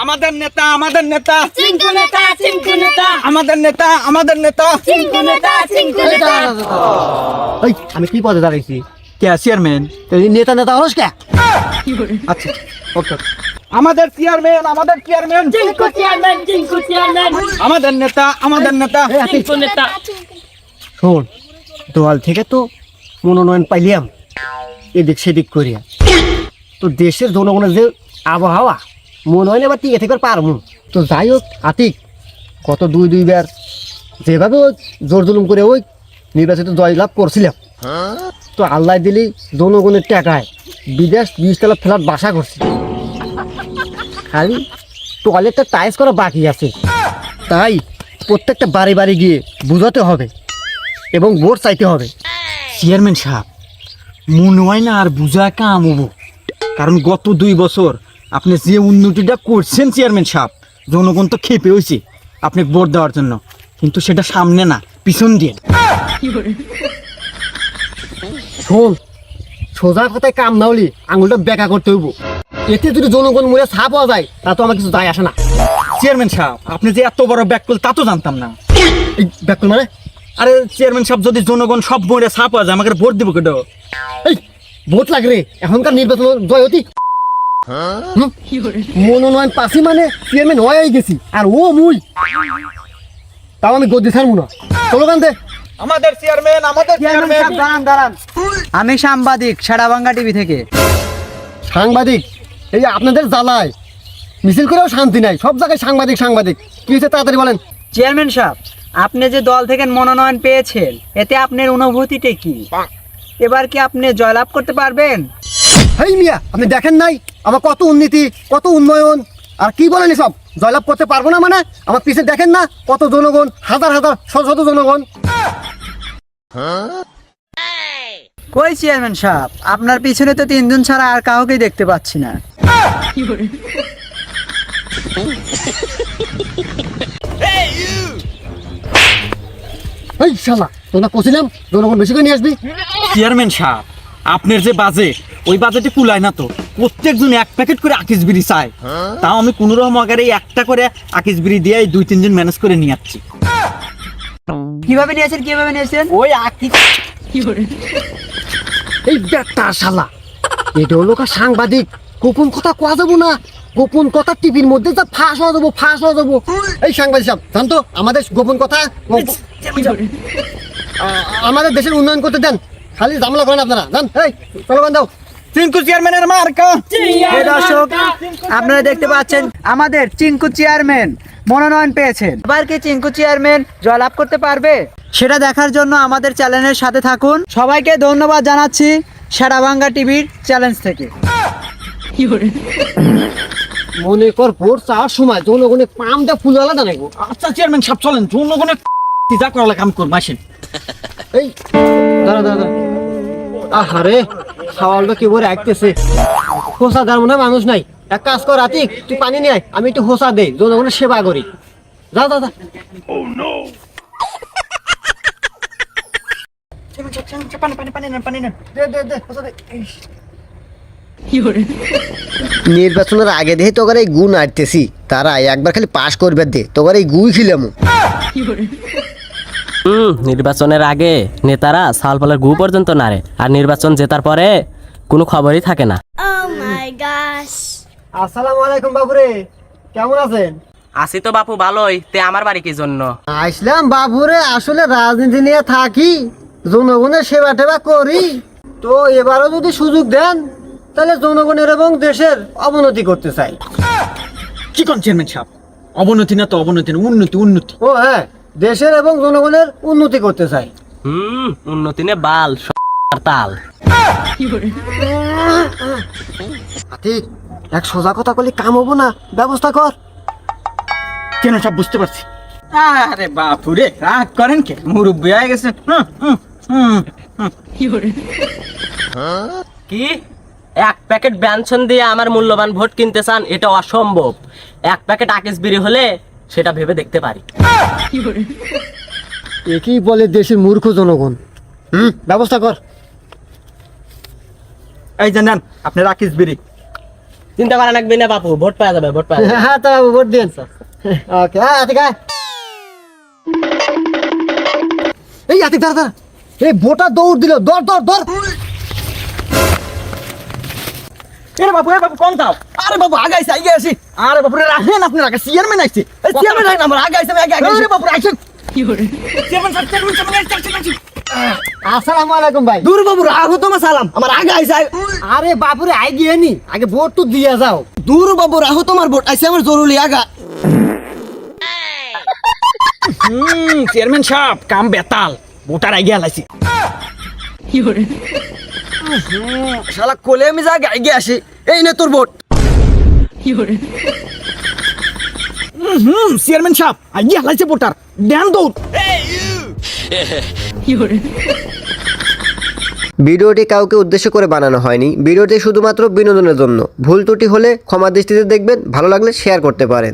আমাদের নেতা আমাদের নেতা চিঙ্কু নেতা চিঙ্কু নেতা আমাদের নেতা আমাদের নেতা চিঙ্কু নেতা চিঙ্কু নেতা এই আমি কি পদে দাঁড়াইছি? কে চেয়ারম্যান? তুই নেতা নেতা হস কে? আচ্ছা ওকে আমাদের chairman Chinku chairman Chinku chairman আমাদের নেতা চিঙ্কু নেতা শোন, দল থেকে তো মনোনয়ন পাইলাম এদিক সেদিক করিয়া, তো দেশের জনগণের যে আবহাওয়া মনে হয় না এবার টিকে থেকে পারমু। তো যাই হোক আতিক, গত দুইবার যেভাবে ওই জোর জুলুম করে ওই নির্বাচিত জয়লাভ করছিলাম, তো আল্লাহ দিলি জনগণের টাকায় বিদেশ 20 তলা ফ্ল্যাট বাসা করছি, খালি টয়লেটটা টাইস করা বাকি আছে। তাই প্রত্যেকটা বাড়ি বাড়ি গিয়ে বুঝাতে হবে এবং ভোট চাইতে হবে। চেয়ারম্যান সাহেব মনে হয় না আর বুঝা কাম হবো, কারণ গত 2 বছর আপনি যে উন্নতিটা করছেন চেয়ারম্যান সাহেব, জনগণ তো খেপে হয়েছে আপনি ভোট দেওয়ার জন্য, কিন্তু সেটা সামনে না পিছন দিয়ে। শোন, সোজা কথায় কাম না হলে আঙুলটা বেঁকা করতে হইব। এতে যদি জনগণ মরে ছাপ পাওয়া যায় তা তো আমার কিছু যায় আসে না। চেয়ারম্যান সাহেব আপনি যে এত বড় ব্যাক করল তা তো জানতাম না। এই ব্যাকুল মানে আরে চেয়ারম্যান সাহেব যদি জনগণ সব মরে ছাপ পাওয়া যায় আমাকে ভোট দিব কেন? এই ভোট লাগে রে, এখনকার নির্বাচন জয় হতি মনোনয়ন পাসি মানে চেয়ারম্যান হয়ে গেছি, আর ও মুই তাও আমি গদি ছাড়বো না। চলো কান্দে আমাদের চেয়ারম্যান দাঁড়ান, আমি সাংবাদিক সারাবাংলা টিভি থেকে। সাংবাদিক, এই আপনাদের জ্বালায় মিছিল করেও শান্তি নাই, সব জায়গায় সাংবাদিক সাংবাদিক। কি হয়েছে তাড়াতাড়ি বলেন। চেয়ারম্যান সাহেব, আপনি যে দল থেকে মনোনয়ন পেয়েছেন এতে আপনার অনুভূতিটা কি? এবার কি আপনি জয়লাভ করতে পারবেন? হেই মিয়া, আপনি দেখেন নাই আমার কত উন্নতি, কত উন্নয়ন, আর কি বলেন সব জয়লাভ করতে পারবো না মানে? আমার পিছে দেখেন না কত জনগণ, হাজার হাজার শত শত জনগণ। কই চেয়ারম্যান সাহেব, আপনার পিছনে তো 3 জন ছাড়া আর কাউকে দেখতে পাচ্ছি না। এই শালা, তোমরা কছিলাম জনগণ বেশি করে নিয়ে আসবি। চেয়ারম্যান সাহেব আপনার যে বাজেট, ওই বাজেটে কুলায় না তো। প্রত্যেকজন 1 প্যাকেট করে আকিস বিড়ি চায়, তাও আমি কোনো রকম আকারে একটা করে আকিস বিড়ি দিয়ে 2-3 জন ম্যানেজ করে নিয়ে যাচ্ছি। কিভাবে নিয়েছেন? ওই আকিস এই ব্যাটা শালা, এটা হলো সাংবাদিক, গোপন কথা কোয়া যাবো না। গোপন কথা টিভির মধ্যে যা ফাঁস হয়ে যাবো। এই সাংবাদিক সাহেব জানতো আমাদের গোপন কথা, আমাদের দেশের উন্নয়ন করতে দেন, খালি ঝামেলা করেন আপনারা। জান, এই চলো বান দাও। চিঙ্কু চেয়ারম্যানের মার্কা। এই দর্শক, আপনারা দেখতে পাচ্ছেন আমাদের চিঙ্কু চেয়ারম্যান মনোনয়ন পেয়েছেন। এবার কি চিঙ্কু চেয়ারম্যান জয়লাভ করতে পারবে? সেটা দেখার জন্য আমাদের চ্যানেলের সাথে থাকুন। সবাইকে ধন্যবাদ জানাচ্ছি সারাবাংলা টিভির চ্যালেঞ্জ থেকে। মনে কর ভোট চাওয়ার সময় জনগণের পামটা ফুল আলাদা নাকি। আচ্ছা চেয়ারম্যান সাহেব চলেন, জনগণের যা করা লাগে কাম করবো, আসেন। এই দাঁড়া, আহারে সওয়ালটা কি বলে আইতেছে, হোসা দেওয়ার মনে হয় মানুষ নাই। এক কাজ কর আতিক, তুই পানি নিয়ে আয়, আমি একটু হোসা দেই, জনগণের সেবা করি। যা দাদা। নির্বাচনের আগে দেখে তোর এই গুণ আটতেছি, তারা একবার খালি পাস করবে দে, তোর এই গুই খিলাম। নির্বাচনের আগে নেতারা সালপালের গু পর্যন্ত নাড়ে, আর নির্বাচন জেতার পরে কোনো খবরই থাকে না। Oh my gosh আসসালামু আলাইকুম বাবুরে, কেমন আছেন? আসি তো বাপু ভালোই, তে আমার বাড়ি কি জন্য? আসলাম বাবুরে, আসলে রাজনীতি নিয়ে থাকি, জনগণের সেবা টেবা করি, তো এবারও যদি সুযোগ দেন তাহলে জনগণের এবং দেশের অবনতি করতে চাই। কি কোন চেয়ারম্যান সাহেব, অবনতি না তো অবনতি না, উন্নতি। ও হ্যাঁ, দেশের এবং জনগণের উন্নতি করতে চাই। উন্নতি নে বাল আর তাল। ঠিক, এক সোজা কথা বলি কাম হবো না, ব্যবস্থা কর। কেন সব বুঝতে পারছি। আরে বাপুরে রাগ করেন কে, মুরব্বী হয়ে গেছে। কি 1 প্যাকেট ব্যঞ্জন দিয়ে আমার মূল্যবান ভোট কিনতে চান? এটা অসম্ভব। 1 প্যাকেট আকিস বিড়ি হলে সেটা ভেবে দেখতে পারি। একই বলে দেশের মূর্খ জনগণ। ব্যবস্থা কর। এই যে নেন আপনার আকিস বিড়ি। চিন্তা করা লাগবে না বাপু, ভোট পাওয়া যাবে, ভোট পাওয়া যাবে। হ্যাঁ তো বাবু ভোট দিন ওকে। হ্যাঁ আতিক আয়। এই আতিক দাঁড়া দাঁড়া, এই ভোটার দৌড় দিল, দৌড় দৌড় দৌড়। এরে বাবু কম দাও। আরে বাবু আগাইছে আগে আসি। আরে বাবু রাখেন, আপনি রাখেন, চেয়ারম্যান আইছে। এই চেয়ারম্যান হয় না, আমার আগে আইছে, আমি আগে আগে আরে বাবু রাখেন। আসসালামু আলাইকুম ভাই। দূর বাবু রাখো তোমার সালাম, আমার আগে আইসা। আরে বাপুরে আই গিয়ে নি, আগে ভোট তো দিয়ে যাও। দূর বাবু রাখো তোমার ভোট আইসা, আমার জরুরি আগা। চেয়ারম্যান সাহেব কাম বেতাল, ভোটার আগে আলাইছি। শালা কোলে আমি যা আগে আসি, এই নে তোর ভোট। চেয়ারম্যান সাহেব আগে আলাইছে ভোটার, দেন দৌড়। ভিডিওটি কাউকে উদ্দেশ্য করে বানানো হয়নি, ভিডিওটি শুধুমাত্র বিনোদনের জন্য। ভুল ত্রুটি হলে ক্ষমা দৃষ্টিতে দেখবেন, ভালো লাগলে শেয়ার করতে পারেন।